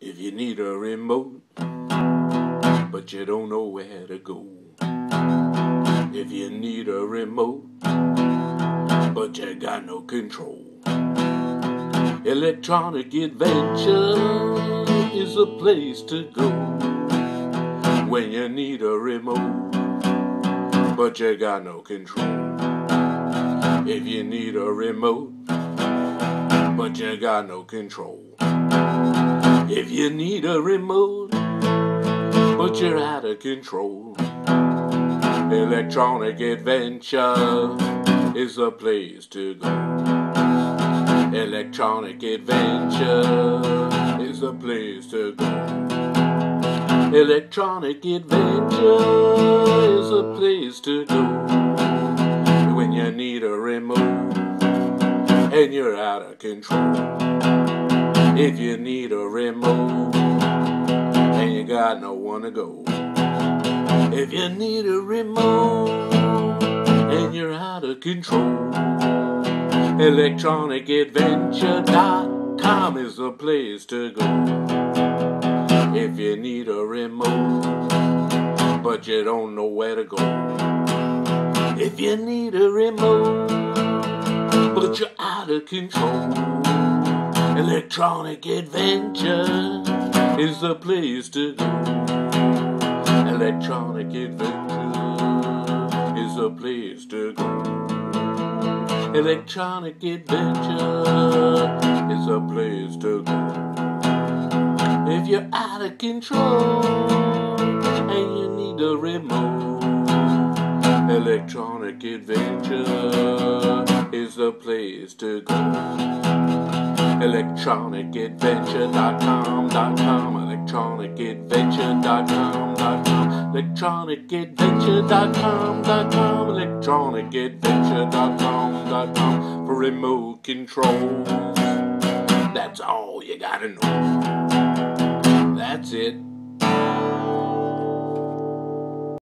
If you need a remote, but you don't know where to go. If you need a remote, but you got no control. Electronic Adventure is a place to go when you need a remote, but you got no control. If you need a remote, but you got no control. If you need a remote, but you're out of control, Electronic Adventure is a place to go. Electronic Adventure is a place to go. Electronic Adventure is a place to go when you need a remote and you're out of control. If you need a remote and you got no one to go. If you need a remote and you're out of control, ElectronicAdventure.com is the place to go. If you need a remote but you don't know where to go. If you need a remote but you're out of control, Electronic Adventure is the place to go. Electronic Adventure is the place to go. Electronic Adventure is a place to go. If you're out of control and you need a remote, Electronic Adventure is the place to go. ElectronicAdventure.com, ElectronicAdventure.com, ElectronicAdventure.com, ElectronicAdventure.com for remote controls. That's all you gotta know. That's it.